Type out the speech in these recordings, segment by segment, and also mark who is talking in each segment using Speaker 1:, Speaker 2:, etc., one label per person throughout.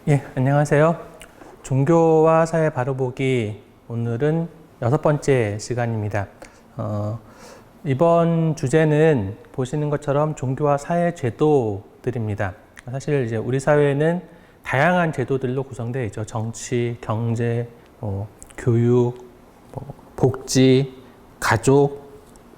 Speaker 1: 예, 안녕하세요. 종교와 사회 바로보기 오늘은 6번째 시간입니다. 이번 주제는 보시는 것처럼 종교와 사회 제도들입니다. 사실 이제 우리 사회는 다양한 제도들로 구성되어 있죠. 정치, 경제, 교육, 복지, 가족,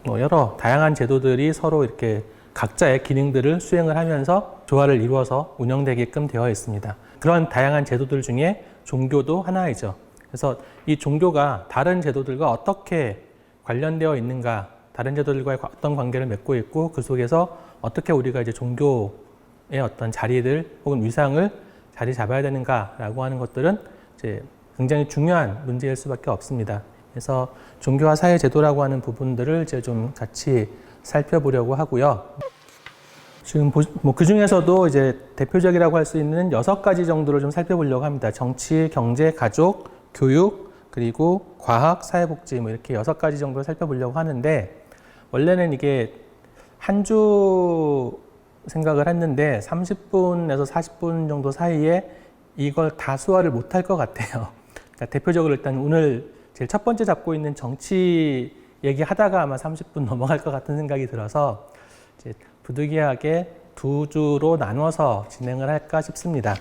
Speaker 1: 여러 다양한 제도들이 서로 이렇게 각자의 기능들을 수행을 하면서 조화를 이루어서 운영되게끔 되어 있습니다. 그런 다양한 제도들 중에 종교도 하나이죠. 그래서 이 종교가 다른 제도들과 어떻게 관련되어 있는가, 다른 제도들과의 어떤 관계를 맺고 있고 그 속에서 어떻게 우리가 이제 종교의 어떤 자리들 혹은 위상을 자리 잡아야 되는가라고 하는 것들은 이제 굉장히 중요한 문제일 수밖에 없습니다. 그래서 종교와 사회 제도라고 하는 부분들을 이제 좀 같이 살펴보려고 하고요. 지금 그 중에서도 이제 대표적이라고 할 수 있는 6가지 정도를 좀 살펴보려고 합니다. 정치, 경제, 가족, 교육, 그리고 과학, 사회복지 이렇게 6가지 정도를 살펴보려고 하는데 원래는 이게 한 주 생각을 했는데 30분에서 40분 정도 사이에 이걸 다 소화를 못할 것 같아요. 그러니까 대표적으로 일단 오늘 제일 첫 번째 잡고 있는 정치 얘기하다가 아마 30분 넘어갈 것 같은 생각이 들어서 이제 부득이하게 2주로 나눠서 진행을 할까 싶습니다.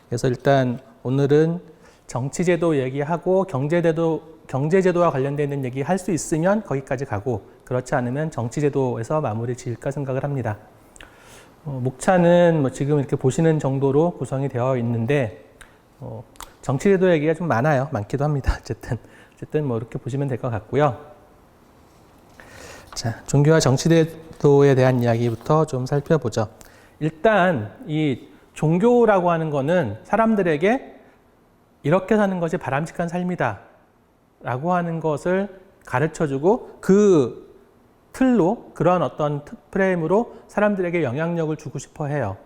Speaker 1: 그래서 일단 오늘은 정치제도 얘기하고 경제제도와 관련되어 있는 얘기 할 수 있으면 거기까지 가고 그렇지 않으면 정치제도에서 마무리 지을까 생각을 합니다. 목차는 지금 이렇게 보시는 정도로 구성이 되어 있는데 정치제도 얘기가 좀 많기도 합니다. 어쨌든 이렇게 보시면 될 것 같고요. 자, 종교와 정치제도에 대한 이야기부터 좀 살펴보죠. 일단 이 종교라고 하는 거는 사람들에게 이렇게 사는 것이 바람직한 삶이다 라고 하는 것을 가르쳐주고 그 틀로 그런 어떤 프레임으로 사람들에게 영향력을 주고 싶어 해요.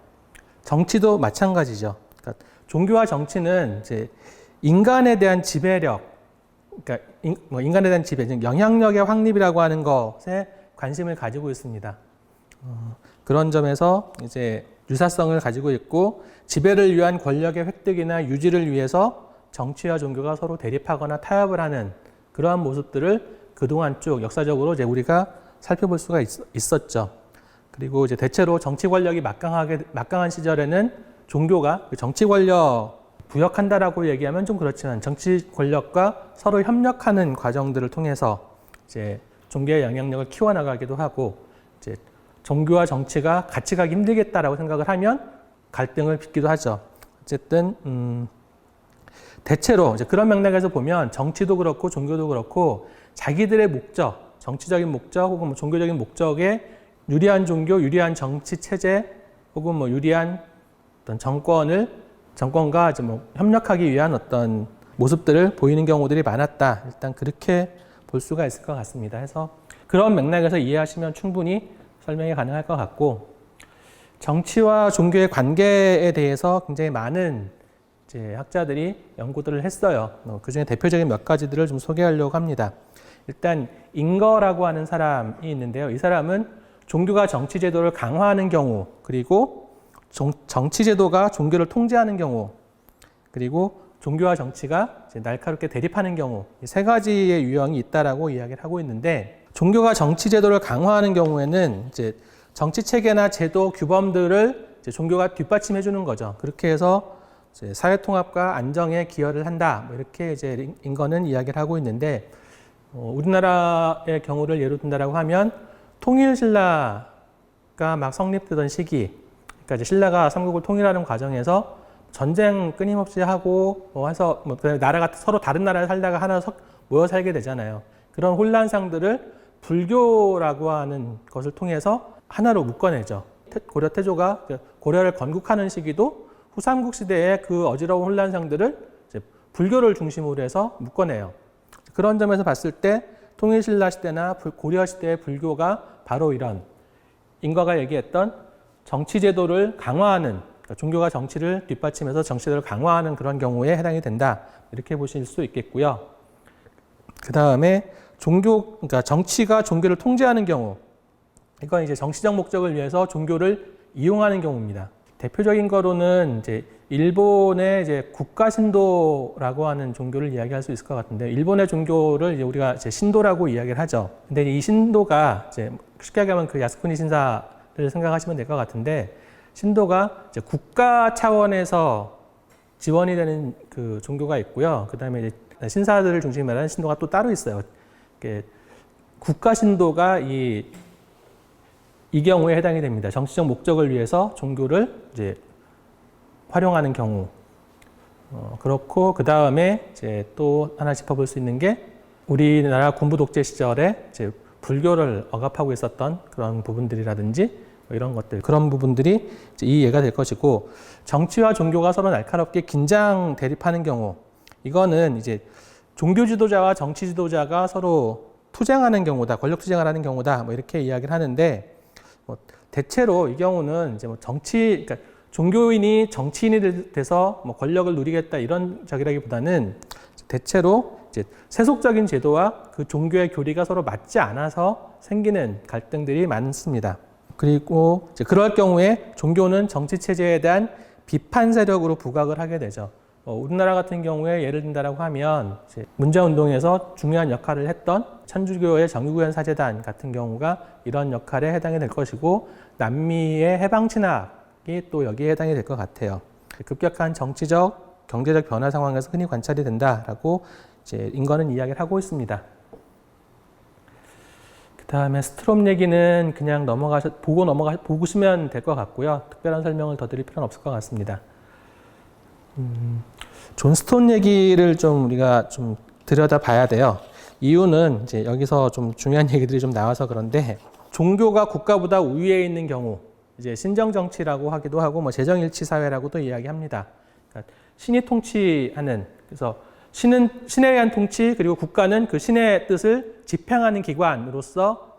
Speaker 1: 정치도 마찬가지죠. 그러니까 종교와 정치는 이제 인간에 대한 지배력, 그러니까 인간에 대한 지배, 영향력의 확립이라고 하는 것에 관심을 가지고 있습니다. 그런 점에서 이제 유사성을 가지고 있고 지배를 위한 권력의 획득이나 유지를 위해서 정치와 종교가 서로 대립하거나 타협을 하는 그러한 모습들을 그동안 쭉 역사적으로 이제 우리가 살펴볼 수가 있었죠. 그리고 이제 대체로 정치 권력이 막강한 시절에는 종교가 정치 권력 부역한다라고 얘기하면 좀 그렇지만 정치 권력과 서로 협력하는 과정들을 통해서 이제 종교의 영향력을 키워나가기도 하고 이제 종교와 정치가 같이 가기 힘들겠다라고 생각을 하면 갈등을 빚기도 하죠. 어쨌든 대체로 이제 그런 맥락에서 보면 정치도 그렇고 종교도 그렇고 자기들의 목적, 정치적인 목적 혹은 종교적인 목적에 유리한 종교, 유리한 정치 체제 혹은 유리한 어떤 정권과 이제 협력하기 위한 어떤 모습들을 보이는 경우들이 많았다. 일단 그렇게 볼 수가 있을 것 같습니다. 해서 그런 맥락에서 이해하시면 충분히 설명이 가능할 것 같고 정치와 종교의 관계에 대해서 굉장히 많은 이제 학자들이 연구들을 했어요. 그 중에 대표적인 몇 가지들을 좀 소개하려고 합니다. 일단 인거라고 하는 사람이 있는데요. 이 사람은 종교가 정치 제도를 강화하는 경우 그리고 정치 제도가 종교를 통제하는 경우 그리고 종교와 정치가 이제 날카롭게 대립하는 경우 이 3가지의 유형이 있다라고 이야기를 하고 있는데 종교가 정치 제도를 강화하는 경우에는 이제 정치 체계나 제도 규범들을 이제 종교가 뒷받침해 주는 거죠. 그렇게 해서 이제 사회 통합과 안정에 기여를 한다. 이렇게 이제 인거는 이야기를 하고 있는데 우리나라의 경우를 예로 든다라고 하면 통일신라가 막 성립되던 시기, 그러니까 이제 신라가 삼국을 통일하는 과정에서 전쟁 끊임없이 하고 해서 나라가 서로 다른 나라에 살다가 하나 모여 살게 되잖아요. 그런 혼란상들을 불교라고 하는 것을 통해서 하나로 묶어내죠. 고려 태조가 고려를 건국하는 시기도 후삼국 시대의 그 어지러운 혼란상들을 이제 불교를 중심으로 해서 묶어내요. 그런 점에서 봤을 때 통일신라 시대나 고려 시대의 불교가 바로 이런 인과가 얘기했던 정치제도를 강화하는, 그러니까 종교가 정치를 뒷받침해서 정치제도를 강화하는 그런 경우에 해당이 된다. 이렇게 보실 수 있겠고요. 그 다음에 그러니까 정치가 종교를 통제하는 경우, 이건 이제 정치적 목적을 위해서 종교를 이용하는 경우입니다. 대표적인 거로는 이제 일본의 이제 국가 신도라고 하는 종교를 이야기할 수 있을 것 같은데, 일본의 종교를 이제 우리가 이제 신도라고 이야기를 하죠. 근데 이 신도가 이제 쉽게 얘기하면 그 야스쿠니 신사를 생각하시면 될 것 같은데, 신도가 이제 국가 차원에서 지원이 되는 그 종교가 있고요. 그 다음에 이제 신사들을 중심으로 말하는 신도가 또 따로 있어요. 국가 신도가 이 경우에 해당이 됩니다. 정치적 목적을 위해서 종교를 이제 활용하는 경우. 그렇고, 그 다음에 이제 또 하나 짚어볼 수 있는 게, 우리나라 군부 독재 시절에 이제 불교를 억압하고 있었던 그런 부분들이라든지, 이런 것들, 그런 부분들이 이제 이해가 될 것이고, 정치와 종교가 서로 날카롭게 긴장 대립하는 경우, 이거는 이제 종교 지도자와 정치 지도자가 서로 투쟁하는 경우다, 권력 투쟁을 하는 경우다, 뭐 이렇게 이야기를 하는데, 대체로 이 경우는 이제 그러니까 종교인이 정치인이 돼서 뭐 권력을 누리겠다 이런 적이라기보다는 대체로 이제 세속적인 제도와 그 종교의 교리가 서로 맞지 않아서 생기는 갈등들이 많습니다. 그리고 이제 그럴 경우에 종교는 정치 체제에 대한 비판 세력으로 부각을 하게 되죠. 우리나라 같은 경우에 예를 든다라고 하면 문제운동에서 중요한 역할을 했던 천주교의 정유구현 사제단 같은 경우가 이런 역할에 해당이 될 것이고, 남미의 해방신학이 또 여기에 해당이 될 것 같아요. 급격한 정치적, 경제적 변화 상황에서 흔히 관찰이 된다라고 이제 인건은 이야기를 하고 있습니다. 그 다음에 스트롬 얘기는 그냥 보시면 될 것 같고요. 특별한 설명을 더 드릴 필요는 없을 것 같습니다. 존 스톤 얘기를 좀 우리가 좀 들여다 봐야 돼요. 이유는 이제 여기서 좀 중요한 얘기들이 좀 나와서 그런데, 종교가 국가보다 우위에 있는 경우, 이제 신정정치라고 하기도 하고, 뭐 재정일치 사회라고도 이야기합니다. 그러니까 신이 통치하는, 그래서 신에 의한 통치, 그리고 국가는 그 신의 뜻을 집행하는 기관으로서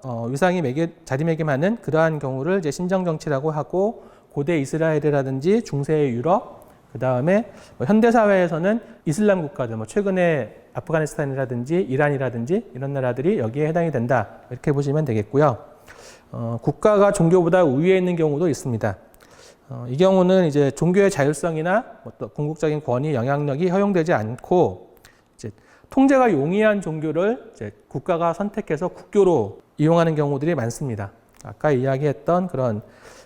Speaker 1: 자리매김하는 그러한 경우를 이제 신정정치라고 하고, 고대 이스라엘이라든지 중세 유럽, 그 다음에 현대 사회에서는 이슬람 국가들, 최근에 아프가니스탄이라든지 이란이라든지 이런 나라들이 여기에 해당이 된다, 이렇게 보시면 되겠고요. 국가가 종교보다 우위에 있는 경우도 있습니다. 이 경우는 이제 종교의 자율성이나 또 궁극적인 권위, 영향력이 허용되지 않고, 이제 통제가 용이한 종교를 이제 국가가 선택해서 국교로 이용하는 경우들이 많습니다. 아까 이야기했던 그런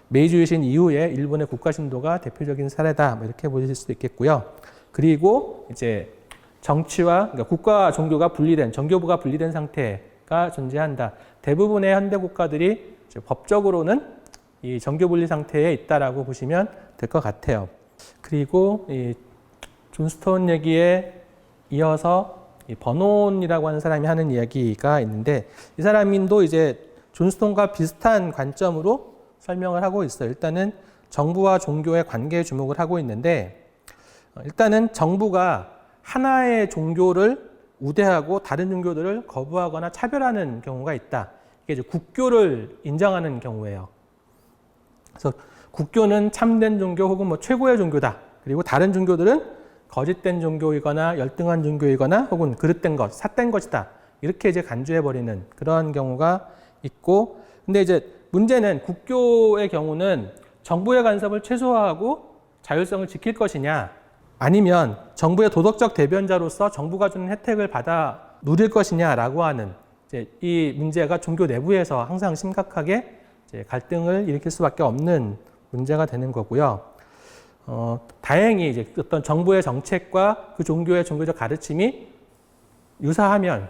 Speaker 1: 메이지 유신 이후에 일본의 국가 신도가 대표적인 사례다, 뭐 이렇게 보실 수도 있겠고요. 그리고 이제 정치와, 그러니까 국가와 종교가 분리된, 정교부가 분리된 상태가 존재한다. 대부분의 현대 국가들이 이제 법적으로는 이 정교 분리 상태에 있다라고 보시면 될 것 같아요. 그리고 이 존 스톤 얘기에 이어서 이 버논이라고 하는 사람이 하는 이야기가 있는데, 이 사람도 이제 존 스톤과 비슷한 관점으로 설명을 하고 있어요. 일단은 정부와 종교의 관계에 주목을 하고 있는데, 일단은 정부가 하나의 종교를 우대하고 다른 종교들을 거부하거나 차별하는 경우가 있다. 이게 이제 국교를 인정하는 경우예요. 그래서 국교는 참된 종교 혹은 최고의 종교다. 그리고 다른 종교들은 거짓된 종교이거나 열등한 종교이거나 혹은 그릇된 것, 삿된 것이다. 이렇게 이제 간주해버리는 그런 경우가 있고, 근데 이제 문제는 국교의 경우는 정부의 간섭을 최소화하고 자율성을 지킬 것이냐, 아니면 정부의 도덕적 대변자로서 정부가 주는 혜택을 받아 누릴 것이냐라고 하는 이제 이 문제가 종교 내부에서 항상 심각하게 이제 갈등을 일으킬 수밖에 없는 문제가 되는 거고요. 다행히 이제 어떤 정부의 정책과 그 종교의 종교적 가르침이 유사하면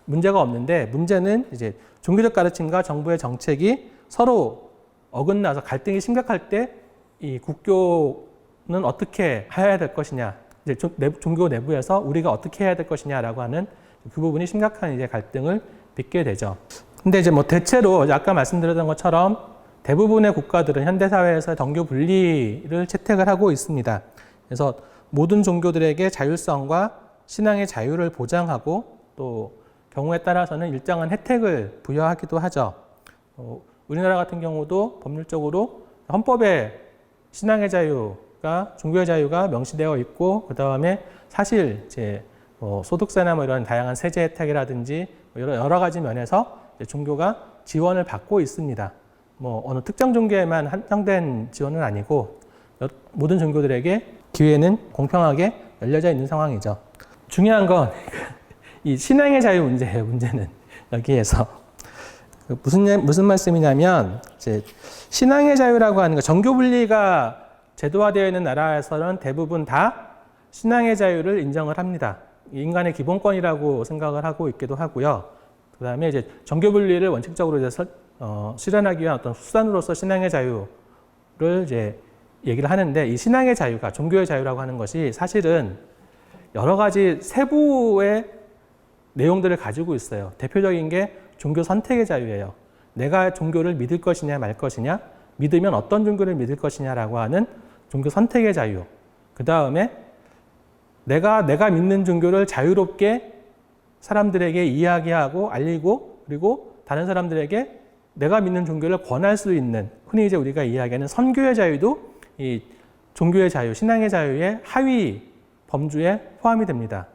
Speaker 1: 문제가 없는데, 문제는 이제 종교적 가르침과 정부의 정책이 서로 어긋나서 갈등이 심각할 때 이 국교는 어떻게 해야 될 것이냐, 이제 종교 내부에서 우리가 어떻게 해야 될 것이냐라고 하는 그 부분이 심각한 이제 갈등을 빚게 되죠. 근데 이제 대체로 아까 말씀드렸던 것처럼 대부분의 국가들은 현대 사회에서 정교 분리를 채택을 하고 있습니다. 그래서 모든 종교들에게 자율성과 신앙의 자유를 보장하고, 또 경우에 따라서는 일정한 혜택을 부여하기도 하죠. 우리나라 같은 경우도 법률적으로 헌법에 신앙의 자유가, 종교의 자유가 명시되어 있고, 그 다음에 사실 이제 소득세나 이런 다양한 세제 혜택이라든지 여러 가지 면에서 종교가 지원을 받고 있습니다. 어느 특정 종교에만 한정된 지원은 아니고 모든 종교들에게 기회는 공평하게 열려져 있는 상황이죠. 중요한 건 이 신앙의 자유 문제예요. 문제는 여기에서 무슨 말씀이냐면 이제 신앙의 자유라고 하는 거, 정교 분리가 제도화되어 있는 나라에서는 대부분 다 신앙의 자유를 인정을 합니다. 인간의 기본권이라고 생각을 하고 있기도 하고요. 그다음에 이제 정교 분리를 원칙적으로 이제 실현하기 위한 어떤 수단으로서 신앙의 자유를 이제 얘기를 하는데, 이 신앙의 자유가, 종교의 자유라고 하는 것이 사실은 여러 가지 세부의 내용들을 가지고 있어요. 대표적인 게 종교 선택의 자유예요. 내가 종교를 믿을 것이냐 말 것이냐, 믿으면 어떤 종교를 믿을 것이냐라고 하는 종교 선택의 자유. 그 다음에 내가 믿는 종교를 자유롭게 사람들에게 이야기하고 알리고, 그리고 다른 사람들에게 내가 믿는 종교를 권할 수 있는, 흔히 이제 우리가 이야기하는 선교의 자유도 이 종교의 자유, 신앙의 자유의 하위 범주에 포함이 됩니다.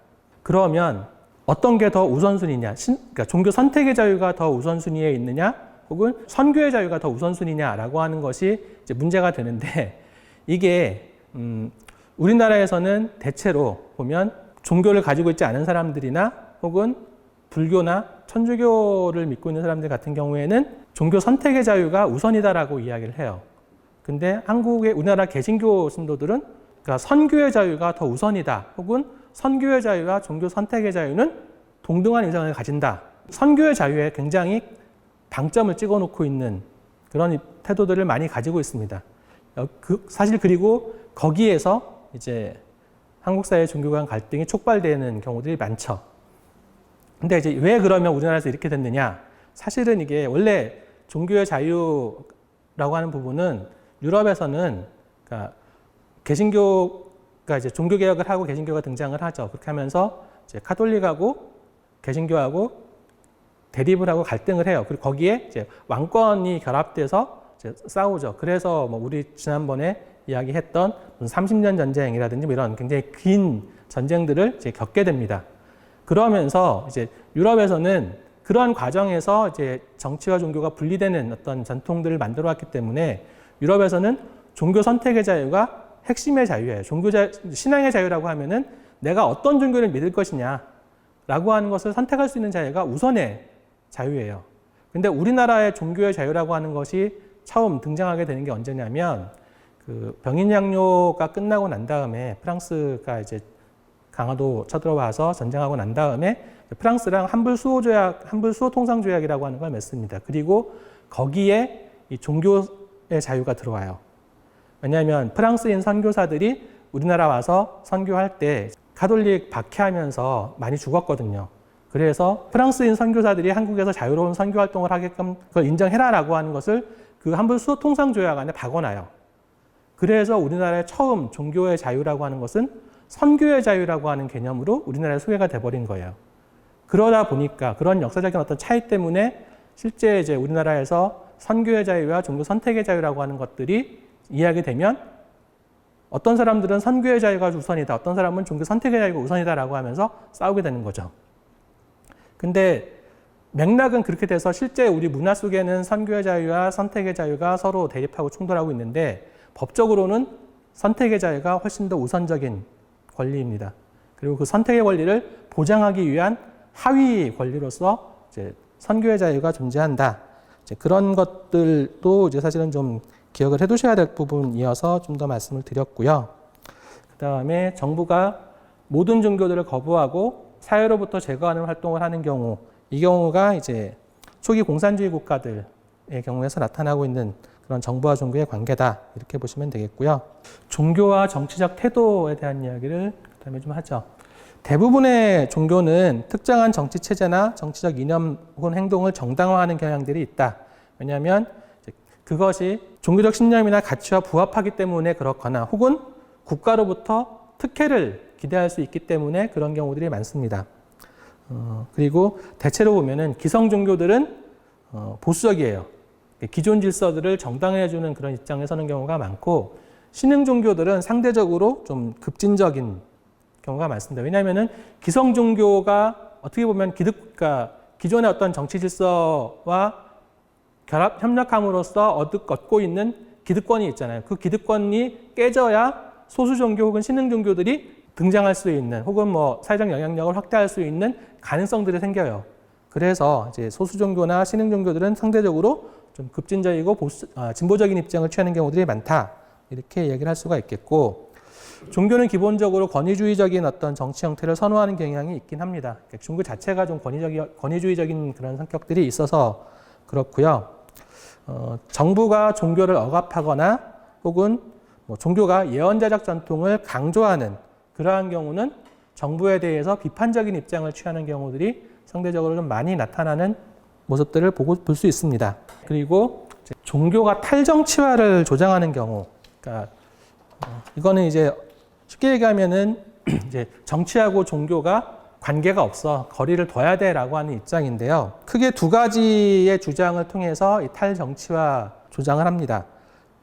Speaker 1: 그러면 어떤 게 더 우선순위냐? 그러니까 종교 선택의 자유가 더 우선순위에 있느냐? 혹은 선교의 자유가 더 우선순위냐라고 하는 것이 이제 문제가 되는데, 이게 우리나라에서는 대체로 보면 종교를 가지고 있지 않은 사람들이나 혹은 불교나 천주교를 믿고 있는 사람들 같은 경우에는 종교 선택의 자유가 우선이다라고 이야기를 해요. 근데 우리나라 개신교 신도들은 그러니까 선교의 자유가 더 우선이다, 혹은 선교의 자유와 종교 선택의 자유는 동등한 인정을 가진다. 선교의 자유에 굉장히 방점을 찍어놓고 있는 그런 태도들을 많이 가지고 있습니다. 사실 그리고 거기에서 이제 한국 사회 종교 간 갈등이 촉발되는 경우들이 많죠. 근데 이제 왜 그러면 우리나라에서 이렇게 됐느냐? 사실은 이게 원래 종교의 자유라고 하는 부분은 유럽에서는 그러니까 개신교가 이제 종교 개혁을 하고 개신교가 등장을 하죠. 그렇게 하면서 이제 카톨릭하고 개신교하고 대립을 하고 갈등을 해요. 그리고 거기에 이제 왕권이 결합돼서 이제 싸우죠. 그래서 뭐 우리 지난번에 이야기했던 30년 전쟁이라든지 뭐 이런 굉장히 긴 전쟁들을 이제 겪게 됩니다. 그러면서 이제 유럽에서는 그런 과정에서 이제 정치와 종교가 분리되는 어떤 전통들을 만들어 왔기 때문에 유럽에서는 종교 선택의 자유가 핵심의 자유예요. 신앙의 자유라고 하면은 내가 어떤 종교를 믿을 것이냐라고 하는 것을 선택할 수 있는 자유가 우선의 자유예요. 근데 우리나라의 종교의 자유라고 하는 것이 처음 등장하게 되는 게 언제냐면 그 병인양요가 끝나고 난 다음에 프랑스가 이제 강화도 쳐들어와서 전쟁하고 난 다음에 프랑스랑 한불 수호 통상 조약이라고 하는 걸 맺습니다. 그리고 거기에 이 종교의 자유가 들어와요. 왜냐하면 프랑스인 선교사들이 우리나라 와서 선교할 때 가톨릭 박해하면서 많이 죽었거든요. 그래서 프랑스인 선교사들이 한국에서 자유로운 선교 활동을 하게끔 그걸 인정해라라고 하는 것을 그 한불 수호 통상 조약 안에 박아놔요. 그래서 우리나라의 처음 종교의 자유라고 하는 것은 선교의 자유라고 하는 개념으로 우리나라에 소개가 돼버린 거예요. 그러다 보니까 그런 역사적인 어떤 차이 때문에 실제 이제 우리나라에서 선교의 자유와 종교 선택의 자유라고 하는 것들이 이야기되면 어떤 사람들은 선교의 자유가 우선이다, 어떤 사람은 종교 선택의 자유가 우선이다라고 하면서 싸우게 되는 거죠. 근데 맥락은 그렇게 돼서 실제 우리 문화 속에는 선교의 자유와 선택의 자유가 서로 대립하고 충돌하고 있는데 법적으로는 선택의 자유가 훨씬 더 우선적인 권리입니다. 그리고 그 선택의 권리를 보장하기 위한 하위 권리로서 이제 선교의 자유가 존재한다. 이제 그런 것들도 이제 사실은 좀 기억을 해두셔야 될 부분이어서 좀 더 말씀을 드렸고요. 그 다음에 정부가 모든 종교들을 거부하고 사회로부터 제거하는 활동을 하는 경우, 이 경우가 이제 초기 공산주의 국가들의 경우에서 나타나고 있는 그런 정부와 종교의 관계다, 이렇게 보시면 되겠고요. 종교와 정치적 태도에 대한 이야기를 그다음에 좀 하죠. 대부분의 종교는 특정한 정치 체제나 정치적 이념 혹은 행동을 정당화하는 경향들이 있다. 왜냐하면 그것이 종교적 신념이나 가치와 부합하기 때문에 그렇거나 혹은 국가로부터 특혜를 기대할 수 있기 때문에 그런 경우들이 많습니다. 그리고 대체로 보면은 기성 종교들은 보수적이에요. 기존 질서들을 정당화해주는 그런 입장에 서는 경우가 많고, 신흥 종교들은 상대적으로 좀 급진적인 경우가 많습니다. 왜냐하면은 기성 종교가 어떻게 보면 그러니까 기존의 어떤 정치 질서와 협력함으로써 얻고 있는 기득권이 있잖아요. 그 기득권이 깨져야 소수 종교 혹은 신흥 종교들이 등장할 수 있는 혹은 뭐 사회적 영향력을 확대할 수 있는 가능성들이 생겨요. 그래서 이제 소수 종교나 신흥 종교들은 상대적으로 좀 급진적이고 진보적인 입장을 취하는 경우들이 많다. 이렇게 얘기를 할 수가 있겠고, 종교는 기본적으로 권위주의적인 어떤 정치 형태를 선호하는 경향이 있긴 합니다. 그러니까 종교 자체가 좀 권위주의적인 그런 성격들이 있어서 그렇고요. 정부가 종교를 억압하거나 혹은 뭐 종교가 예언자적 전통을 강조하는 그러한 경우는 정부에 대해서 비판적인 입장을 취하는 경우들이 상대적으로 좀 많이 나타나는 모습들을 볼 수 있습니다. 그리고 종교가 탈정치화를 조장하는 경우, 그러니까 이거는 이제 쉽게 얘기하면은 이제 정치하고 종교가 관계가 없어, 거리를 둬야 돼라고 하는 입장인데요. 크게 두 가지의 주장을 통해서 이 탈정치화 조장을 합니다.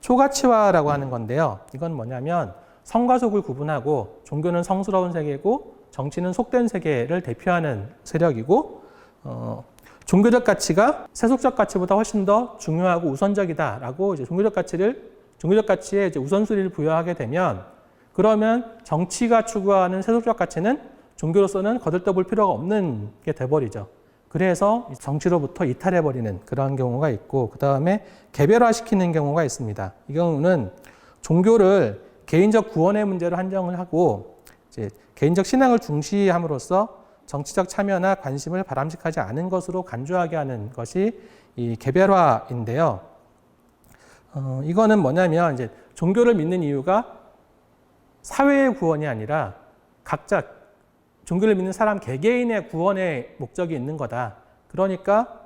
Speaker 1: 초가치화라고 하는 건데요. 이건 뭐냐면 성과 속을 구분하고 종교는 성스러운 세계고 정치는 속된 세계를 대표하는 세력이고, 종교적 가치가 세속적 가치보다 훨씬 더 중요하고 우선적이다라고 이제 종교적 가치에 이제 우선순위를 부여하게 되면, 그러면 정치가 추구하는 세속적 가치는 종교로서는 거들떠볼 필요가 없는 게 돼버리죠. 그래서 정치로부터 이탈해버리는 그런 경우가 있고, 그 다음에 개별화시키는 경우가 있습니다. 이 경우는 종교를 개인적 구원의 문제로 한정을 하고 이제 개인적 신앙을 중시함으로써 정치적 참여나 관심을 바람직하지 않은 것으로 간주하게 하는 것이 이 개별화인데요. 이거는 뭐냐면 이제 종교를 믿는 이유가 사회의 구원이 아니라 각자 종교를 믿는 사람 개개인의 구원의 목적이 있는 거다. 그러니까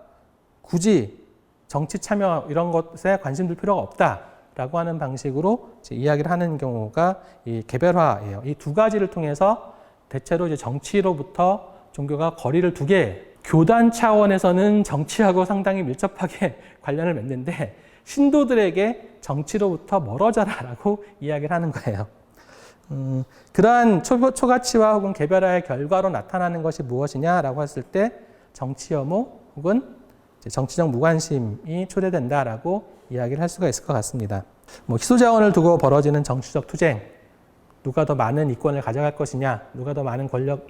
Speaker 1: 굳이 정치 참여 이런 것에 관심 둘 필요가 없다라고 하는 방식으로 이제 이야기를 하는 경우가 이 개별화예요. 이 두 가지를 통해서 대체로 이제 정치로부터 종교가 거리를 두게, 교단 차원에서는 정치하고 상당히 밀접하게 관련을 맺는데 신도들에게 정치로부터 멀어져라라고 이야기를 하는 거예요. 그러한 초가치화 혹은 개별화의 결과로 나타나는 것이 무엇이냐라고 했을 때 정치 혐오 혹은 정치적 무관심이 초래된다라고 이야기를 할 수가 있을 것 같습니다. 뭐 희소자원을 두고 벌어지는 정치적 투쟁, 누가 더 많은 이권을 가져갈 것이냐, 누가 더 많은 권력,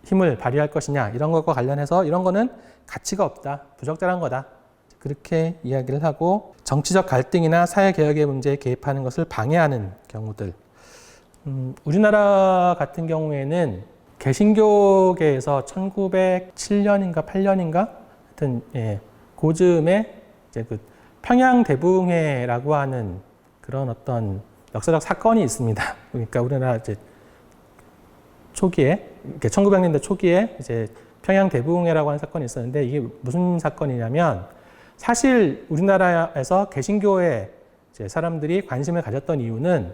Speaker 1: 힘을 발휘할 것이냐, 이런 것과 관련해서 이런 거는 가치가 없다, 부적절한 거다. 그렇게 이야기를 하고, 정치적 갈등이나 사회개혁의 문제에 개입하는 것을 방해하는 경우들. 우리나라 같은 경우에는 개신교계에서 1907년인가 8년인가 하여튼 고즈음에 이제 그 평양 대붕해라고 하는 그런 어떤 역사적 사건이 있습니다. 그러니까 우리나라 이제 초기에 1900년대 초기에 이제 평양 대붕해라고 하는 사건이 있었는데, 이게 무슨 사건이냐면 사실 우리나라에서 개신교에 이제 사람들이 관심을 가졌던 이유는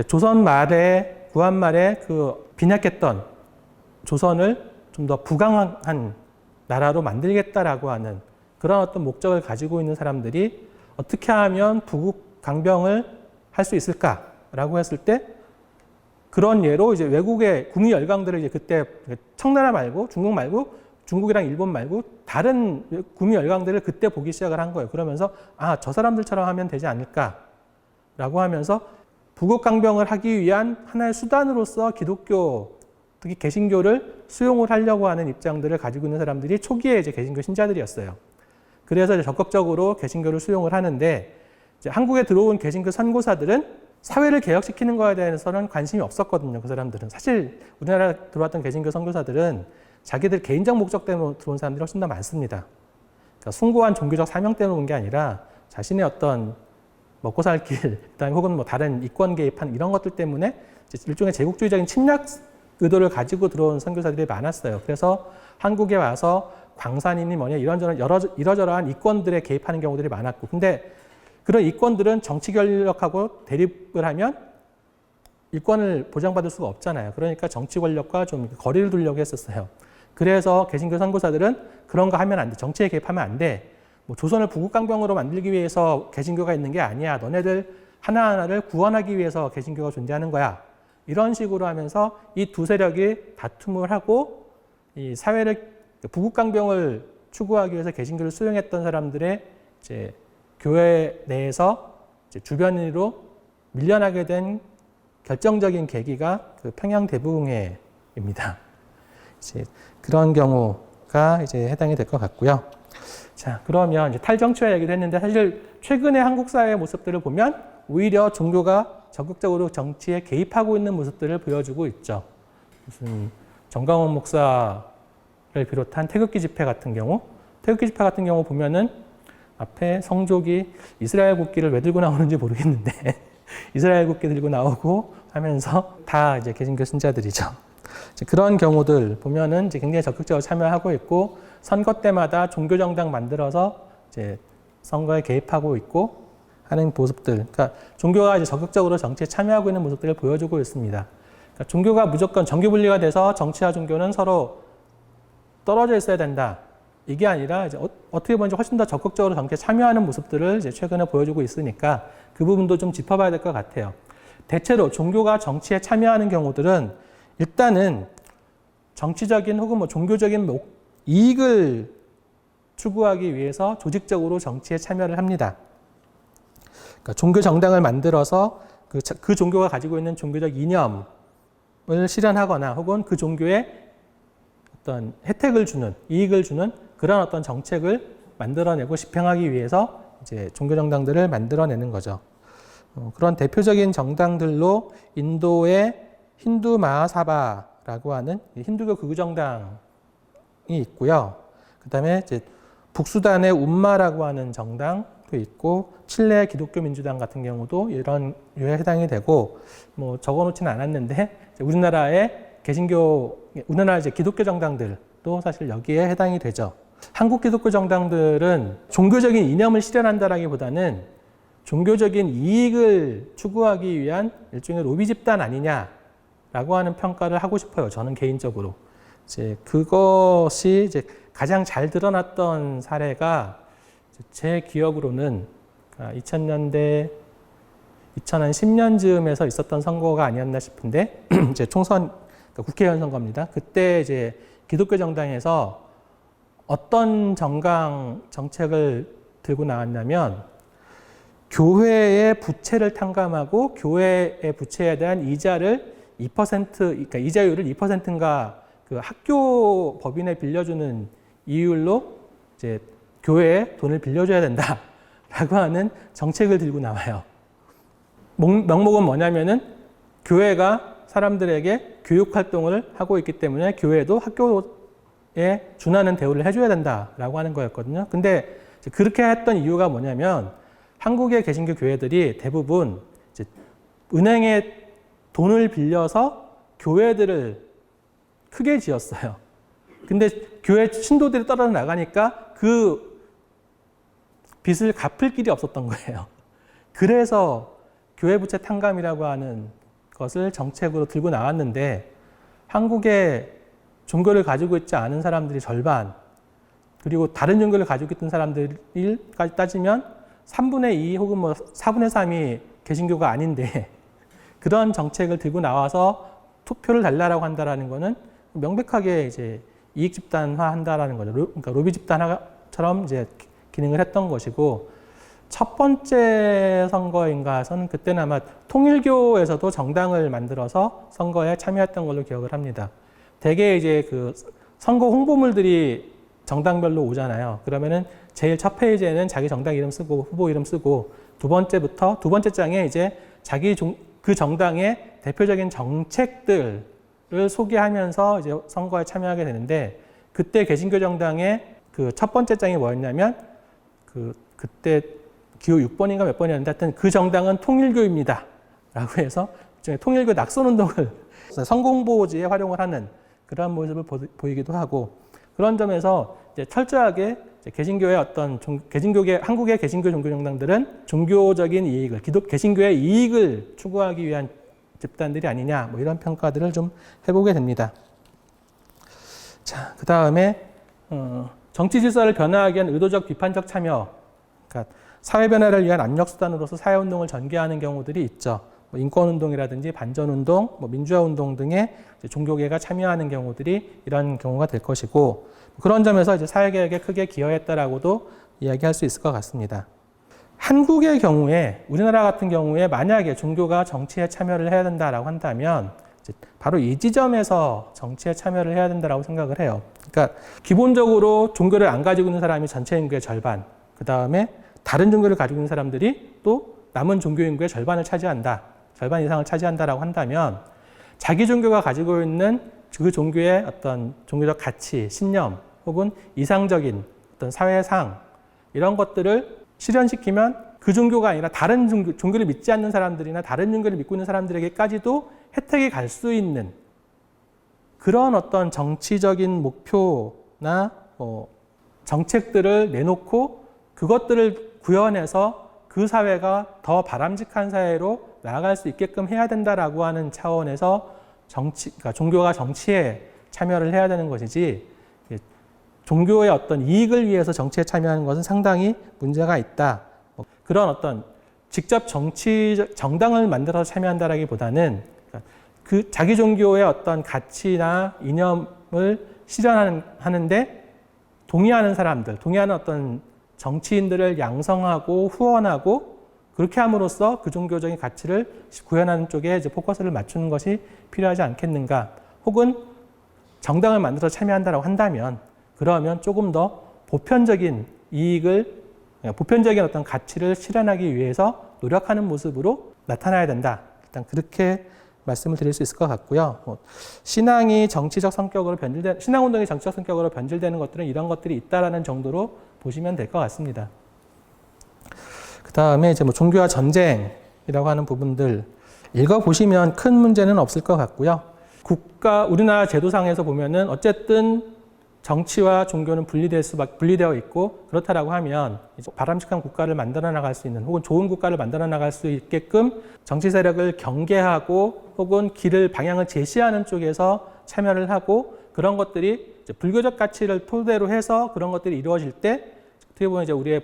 Speaker 1: 조선 말에 구한 말에 그 빈약했던 조선을 좀 더 부강한 나라로 만들겠다라고 하는 그런 어떤 목적을 가지고 있는 사람들이 어떻게 하면 부국 강병을 할 수 있을까라고 했을 때, 그런 예로 이제 외국의 국위 열강들을 이제 그때 청나라 말고 중국 말고 중국이랑 일본 말고 다른 국위 열강들을 그때 보기 시작을 한 거예요. 그러면서 저 사람들처럼 하면 되지 않을까라고 하면서 부국 강병을 하기 위한 하나의 수단으로서 기독교, 특히 개신교를 수용을 하려고 하는 입장들을 가지고 있는 사람들이 초기에 이제 개신교 신자들이었어요. 그래서 이제 적극적으로 개신교를 수용을 하는데, 이제 한국에 들어온 개신교 선교사들은 사회를 개혁시키는 거에 대해서는 관심이 없었거든요. 그 사람들은 사실 우리나라에 들어왔던 개신교 선교사들은 자기들 개인적 목적 때문에 들어온 사람들이 훨씬 더 많습니다. 그러니까 숭고한 종교적 사명 때문에 온 게 아니라 자신의 어떤 먹고 살 길, 그다음에 혹은 뭐 다른 이권 개입한 이런 것들 때문에 일종의 제국주의적인 침략 의도를 가지고 들어온 선교사들이 많았어요. 그래서 한국에 와서 광산이니 뭐냐 이런저런 이러저러한 이권들에 개입하는 경우들이 많았고, 근데 그런 이권들은 정치 권력하고 대립을 하면 이권을 보장받을 수가 없잖아요. 그러니까 정치 권력과 좀 거리를 두려고 했었어요. 그래서 개신교 선교사들은 그런 거 하면 안 돼. 정치에 개입하면 안 돼. 뭐 조선을 부국강병으로 만들기 위해서 개신교가 있는 게 아니야. 너네들 하나하나를 구원하기 위해서 개신교가 존재하는 거야. 이런 식으로 하면서 이 두 세력이 다툼을 하고, 이 사회를 부국강병을 추구하기 위해서 개신교를 수용했던 사람들의 이제 교회 내에서 이제 주변으로 밀려나게 된 결정적인 계기가 그 평양 대부흥회입니다. 이제 그런 경우가 이제 해당이 될 것 같고요. 자, 그러면 이제 탈정치화 얘기를 했는데 사실 최근의 한국 사회의 모습들을 보면 오히려 종교가 적극적으로 정치에 개입하고 있는 모습들을 보여주고 있죠. 무슨 정광훈 목사를 비롯한 태극기 집회 같은 경우 보면은 앞에 성족이 이스라엘 국기를 왜 들고 나오는지 모르겠는데 이스라엘 국기 들고 나오고 하면서 다 이제 개신교 신자들이죠. 그런 경우들 보면은 이제 굉장히 적극적으로 참여하고 있고 선거 때마다 종교 정당 만들어서 이제 선거에 개입하고 있고 하는 모습들. 그러니까 종교가 이제 적극적으로 정치에 참여하고 있는 모습들을 보여주고 있습니다. 그러니까 종교가 무조건 정규 분리가 돼서 정치와 종교는 서로 떨어져 있어야 된다. 이게 아니라 이제 어떻게 보면 훨씬 더 적극적으로 정치에 참여하는 모습들을 이제 최근에 보여주고 있으니까 그 부분도 좀 짚어봐야 될 것 같아요. 대체로 종교가 정치에 참여하는 경우들은 일단은 정치적인 혹은 뭐 종교적인 이익을 추구하기 위해서 조직적으로 정치에 참여를 합니다. 그러니까 종교 정당을 만들어서 그 종교가 가지고 있는 종교적 이념을 실현하거나 혹은 그 종교에 어떤 혜택을 주는, 이익을 주는 그런 어떤 정책을 만들어내고 집행하기 위해서 이제 종교 정당들을 만들어내는 거죠. 그런 대표적인 정당들로 인도의 힌두 마하사바라고 하는 힌두교 극우 정당이 있고요. 그다음에 이제 북수단의 움마라고 하는 정당도 있고 칠레 기독교 민주당 같은 경우도 이런 류에 해당이 되고 뭐 적어놓지는 않았는데 우리나라의 우리나라 이제 기독교 정당들도 사실 여기에 해당이 되죠. 한국 기독교 정당들은 종교적인 이념을 실현한다라기보다는 종교적인 이익을 추구하기 위한 일종의 로비 집단 아니냐라고 하는 평가를 하고 싶어요. 저는 개인적으로. 이제 그것이 이제 가장 잘 드러났던 사례가 제 기억으로는 2000년대 2010년 즈음에서 있었던 선거가 아니었나 싶은데 이제 총선 국회의원 선거입니다. 그때 이제 기독교 정당에서 어떤 정책을 들고 나왔냐면 교회의 부채를 탕감하고 교회의 부채에 대한 이자를 2%, 그러니까 이자율을 2%인가 그 학교 법인에 빌려주는 이율로 이제 교회에 돈을 빌려줘야 된다라고 하는 정책을 들고 나와요. 명목은 뭐냐면은 교회가 사람들에게 교육 활동을 하고 있기 때문에 교회도 학교에 준하는 대우를 해줘야 된다라고 하는 거였거든요. 근데 그렇게 했던 이유가 뭐냐면 한국의 개신교 교회들이 대부분 이제 은행에 돈을 빌려서 교회들을 크게 지었어요. 근데 교회 신도들이 떨어져 나가니까 그 빚을 갚을 길이 없었던 거예요. 그래서 교회 부채 탕감이라고 하는 것을 정책으로 들고 나왔는데 한국의 종교를 가지고 있지 않은 사람들이 절반, 그리고 다른 종교를 가지고 있던 사람들까지 따지면 3분의 2 혹은 뭐 4분의 3이 개신교가 아닌데 그런 정책을 들고 나와서 투표를 달라고 한다라는 거는 명백하게 이제 이익 집단화 한다라는 거죠. 그러니까 로비 집단화처럼 이제 기능을 했던 것이고, 첫 번째 선거인가서는 그때는 아마 통일교에서도 정당을 만들어서 선거에 참여했던 걸로 기억을 합니다. 대개 이제 그 선거 홍보물들이 정당별로 오잖아요. 그러면은 제일 첫 페이지에는 자기 정당 이름 쓰고 후보 이름 쓰고 두 번째 장에 이제 그 정당의 대표적인 정책들을 소개하면서 이제 선거에 참여하게 되는데, 그때 개신교 정당의 그 첫 번째 장이 뭐였냐면 그때 기호 6번인가 몇 번이었는데 하여튼 그 정당은 통일교입니다 라고 해서 통일교 낙선운동을 선거 홍보지에 활용을 하는 그런 모습을 보이기도 하고, 그런 점에서 이제 철저하게 개신교의 한국의 개신교 종교 정당들은 종교적인 이익을, 개신교의 이익을 추구하기 위한 집단들이 아니냐, 뭐 이런 평가들을 좀 해보게 됩니다. 자, 그 다음에 정치 질서를 변화하기 위한 의도적 비판적 참여, 그러니까 사회 변화를 위한 압력 수단으로서 사회 운동을 전개하는 경우들이 있죠. 뭐 인권 운동이라든지 반전 운동, 뭐 민주화 운동 등의 종교계가 참여하는 경우들이 이런 경우가 될 것이고, 그런 점에서 이제 사회 개혁에 크게 기여했다라고도 이야기할 수 있을 것 같습니다. 한국의 경우에, 우리나라 같은 경우에 만약에 종교가 정치에 참여를 해야 된다라고 한다면 바로 이 지점에서 정치에 참여를 해야 된다라고 생각을 해요. 그러니까 기본적으로 종교를 안 가지고 있는 사람이 전체 인구의 절반, 그 다음에 다른 종교를 가지고 있는 사람들이 또 남은 종교 인구의 절반을 차지한다, 절반 이상을 차지한다라고 한다면 자기 종교가 가지고 있는 그 종교의 어떤 종교적 가치, 신념 혹은 이상적인 어떤 사회상 이런 것들을 실현시키면 그 종교가 아니라 다른 종교를 믿지 않는 사람들이나 다른 종교를 믿고 있는 사람들에게까지도 혜택이 갈 수 있는 그런 어떤 정치적인 목표나 정책들을 내놓고 그것들을 구현해서 그 사회가 더 바람직한 사회로 나아갈 수 있게끔 해야 된다라고 하는 차원에서 그러니까 종교가 정치에 참여를 해야 되는 것이지 종교의 어떤 이익을 위해서 정치에 참여하는 것은 상당히 문제가 있다. 그런 어떤 직접 정당을 만들어서 참여한다라기보다는 그 자기 종교의 어떤 가치나 이념을 실현하는데 동의하는 사람들, 동의하는 어떤 정치인들을 양성하고 후원하고 그렇게 함으로써 그 종교적인 가치를 구현하는 쪽에 이제 포커스를 맞추는 것이 필요하지 않겠는가. 혹은 정당을 만들어서 참여한다라고 한다면 그러면 조금 더 보편적인 보편적인 어떤 가치를 실현하기 위해서 노력하는 모습으로 나타나야 된다. 일단 그렇게 말씀을 드릴 수 있을 것 같고요. 신앙이 정치적 성격으로 신앙운동이 정치적 성격으로 변질되는 것들은 이런 것들이 있다라는 정도로 보시면 될 것 같습니다. 그 다음에 이제 종교와 전쟁이라고 하는 부분들 읽어보시면 큰 문제는 없을 것 같고요. 우리나라 제도상에서 보면은 어쨌든 정치와 종교는 분리되어 있고 그렇다라고 하면 바람직한 국가를 만들어 나갈 수 있는 혹은 좋은 국가를 만들어 나갈 수 있게끔 정치 세력을 경계하고 혹은 방향을 제시하는 쪽에서 참여를 하고 그런 것들이 불교적 가치를 토대로 해서 그런 것들이 이루어질 때 어떻게 보면 우리의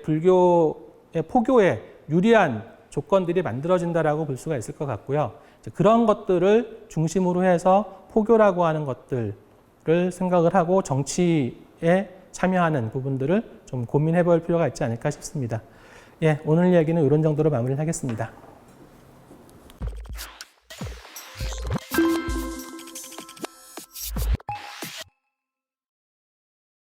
Speaker 1: 포교에 유리한 조건들이 만들어진다라고 볼 수가 있을 것 같고요. 그런 것들을 중심으로 해서 포교라고 하는 것들을 생각을 하고 정치에 참여하는 부분들을 좀 고민해 볼 필요가 있지 않을까 싶습니다. 예, 오늘 이야기는 이런 정도로 마무리를 하겠습니다.